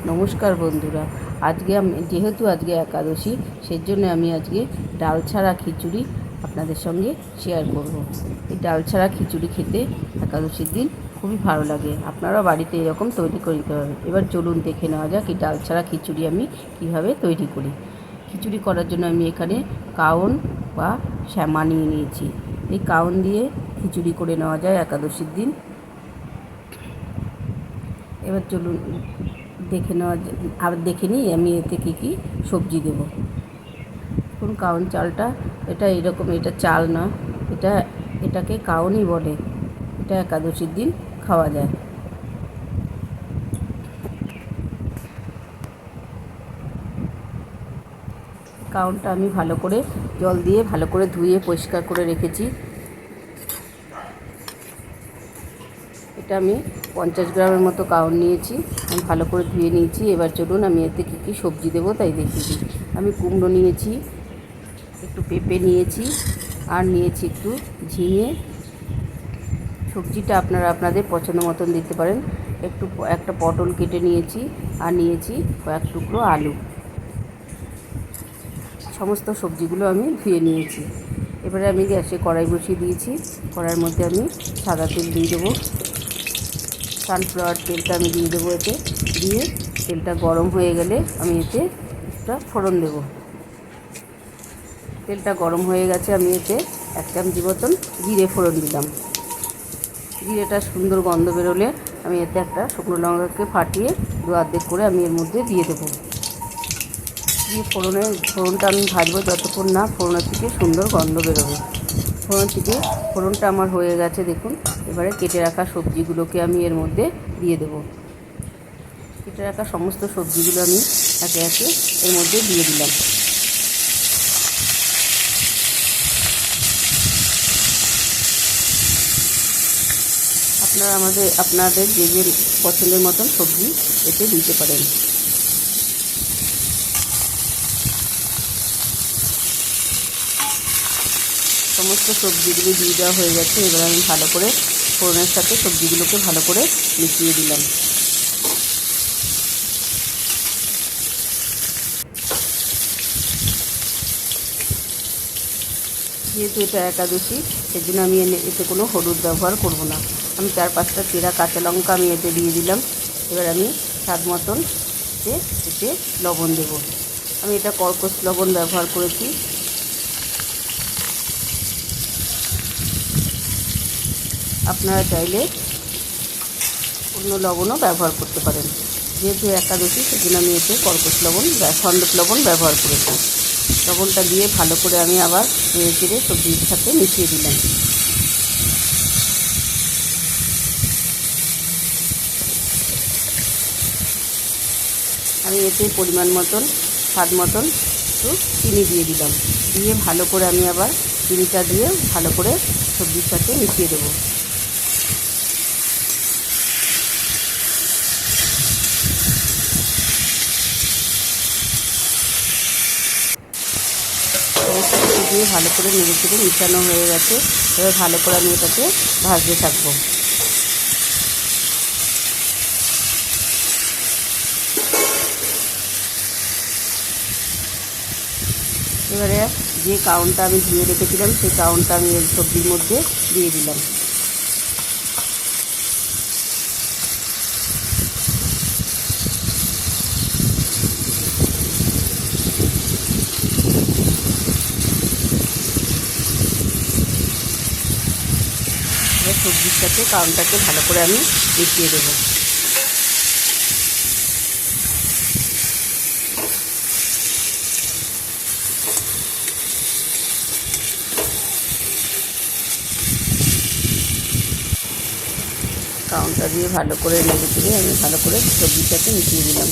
নমস্কার বন্ধুরা। আজকে যেহেতু আজকে একাদশী, সেজন্য আমি আজকে ডাল ছাড়া খিচুড়ি আপনাদের সঙ্গে শেয়ার করব। এই ডাল ছাড়া খিচুড়ি খেতে একাদশীর দিন খুবই ভালো লাগে। আপনারা বাড়িতে এরকম তৈরি করে নিতে পারবেন। এবার চলুন দেখে নেওয়া যাক এই ডাল ছাড়া খিচুড়ি আমি কীভাবে তৈরি করি। খিচুড়ি করার জন্য আমি এখানে কাউন বা শ্যামা নিয়ে নিয়েছি। এই কাউন দিয়ে খিচুড়ি করে নেওয়া যায় একাদশীর দিন। এবার চলুন দেখে নেওয়া আর দেখে নিই আমি এতে কী কী সবজি দেবো। দেখুন কাউন চালটা, এটা এরকম, এটা চাল না, এটাকে কাউনই বলে। এটা একাদশীর দিন খাওয়া যায়। কাউনটা আমি ভালো করে জল দিয়ে ভালো করে ধুয়ে পরিষ্কার করে রেখেছি। এটা আমি 50 গ্রামের মতো কাউন নিয়েছি, আমি ভালো করে ধুয়ে নিয়েছি। এবার চলুন আমি এতে কী কী সবজি দেবো তাই দেখিয়ে দিই। আমি কুমড়ো নিয়েছি, একটু পেঁপে নিয়েছি, আর নিয়েছি একটু ঝিঙে। সবজিটা আপনারা আপনাদের পছন্দ মতন দিতে পারেন। একটা পটল কেটে নিয়েছি, আর নিয়েছি কয়েক টুকরো আলু। সমস্ত সবজিগুলো আমি ধুয়ে নিয়েছি। এবারে আমি গ্যাসে কড়াই বসিয়ে দিয়েছি। কড়াইয়ের মধ্যে আমি সাদা তেল দিয়ে দেবো। সানফ্লাওয়ার তেলটা আমি দিয়ে দেবো এতে। দিয়ে তেলটা গরম হয়ে গেলে আমি এতে একটা ফোড়ন দেবো। তেলটা গরম হয়ে গেছে, আমি এতে 1 চামচি মতন জিরে ফোড়ন দিলাম। জিরেটা সুন্দর গন্ধ বেরোলে আমি এতে একটা শুকনো লঙ্কাকে ফাটিয়ে অর্ধেক করে আমি এর মধ্যে দিয়ে দেবো। দিয়ে ফোড়নটা আমি ভাজবো যতক্ষণ না ফোড়নের থেকে সুন্দর গন্ধ বেরোবে। ফোড়নটা আমার হয়ে গেছে দেখুন। এবারে কেটে রাখা সবজিগুলোকে আমি এর মধ্যে দিয়ে দেবো। কেটে রাখা সমস্ত সবজিগুলো আমি একে একে এর মধ্যে দিয়ে দিলাম। আপনাদের যে যে পছন্দের মতন সবজি এতে দিতে পারেন। সমস্ত সবজিগুলো দিয়ে দেওয়া হয়ে গেছে। এবার আমি ভালো করে ফোড়নের সাথে সবজিগুলোকে ভালো করে মিশিয়ে দিলাম। যেহেতু এটা একাদশী, সেজন্য আমি এতে কোনো হলুদ ব্যবহার করব না। আমি 4-5টা চেরা কাঁচা লঙ্কা আমি এতে দিয়ে দিলাম। এবার আমি স্বাদ মতন এতে লবণ দেব। আমি এটা কর্কশ লবণ ব্যবহার করেছি। আপনারা চাইলে অন্য লবণও ব্যবহার করতে পারেন। যেহেতু একাদশী, সেজন্য আমি এতে কর্কশ লবণ সন্দক লবণ ব্যবহার করেছি। লবণটা দিয়ে ভালো করে আমি আবার নেড়ে চেড়ে সবজির সাথে মিশিয়ে দিলাম। আমি এতে পরিমাণ মতন স্বাদ মতন একটু চিনি দিয়ে দিলাম। দিয়ে ভালো করে আমি আবার চিনিটা দিয়ে ভালো করে সবজির সাথে মিশিয়ে দেবো। দিয়ে ভালো করে নেড়ে চেড়ে মিশানো হয়ে গেছে। এবার ভালো করে আমি এটাকে ভাজতে থাকবো। এবারে যে কাউনটা আমি ধুয়ে রেখেছিলাম, সেই কাউনটা আমি এই সবজির মধ্যে দিয়ে দিলাম। সবজির সাথে কাউনটাকে ভালো করে আমি মিশিয়ে দেবো। কাউনটা দিয়ে ভালো করে নেড়ে চেড়ে আমি ভালো করে সবজির সাথে মিশিয়ে দিলাম।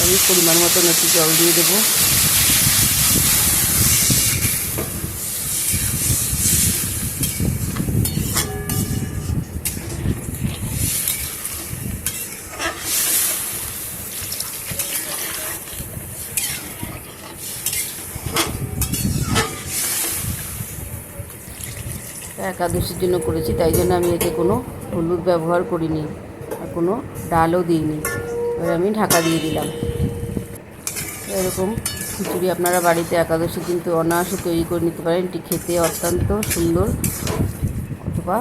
আমি পরিমাণ মতন একটু জল দিয়ে দেবো। একাদশীর জন্য করেছি, তাই জন্য আমি এতে কোনো হলুদ ব্যবহার করিনি, আর কোনো ডালও দিইনি। এবার আমি ঢাকা দিয়ে দিলাম। এরকম খিচুড়ি আপনারা বাড়িতে একাদশী কিন্তু অনায়াসে তৈরি করে নিতে পারেন। এটি খেতে অত্যন্ত সুন্দর, অথবা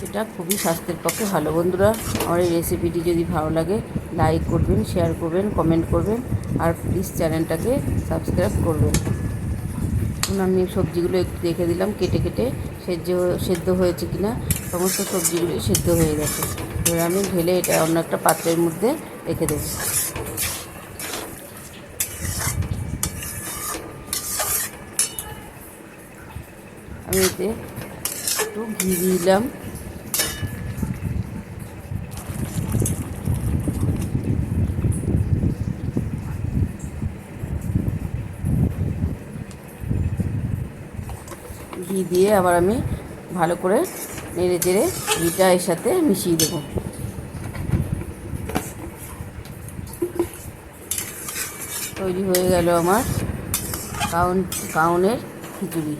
এটা খুবই স্বাস্থ্যের পক্ষে ভালো। বন্ধুরা, আমার এই রেসিপিটি যদি ভালো লাগে লাইক করবেন, শেয়ার করবেন, কমেন্ট করবেন, আর প্লিজ চ্যানেলটাকে সাবস্ক্রাইব করবেন। এখন আমি সবজিগুলো একটু দেখে দিলাম কেটে কেটে সেদ্ধ হয়েছে কিনা। সমস্ত সবজিগুলি সেদ্ধ হয়ে গেছে। এবার আমি ঢেলে এটা অন্য একটা পাত্রের মধ্যে রেখে দেবো। আমি এতে একটু ঘি দিলাম। ঘি দিয়ে আবার আমি ভালো করে নেড়ে চেড়ে ঘিটা এর সাথে মিশিয়ে দেবো। তৈরি হয়ে গেল আমার কাউনের খিচুড়ি।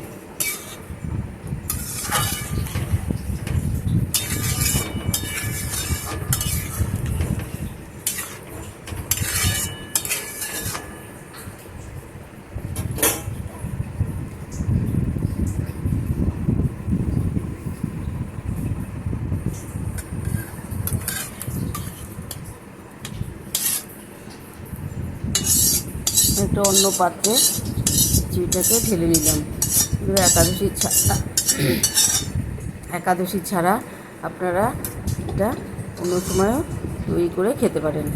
একটা অন্য পাত্রে খিচুড়িটাকে ঢেলে নিলাম। একাদশী ছাড়া আপনারা এটা অন্য সময়ও তৈরি করে খেতে পারেন।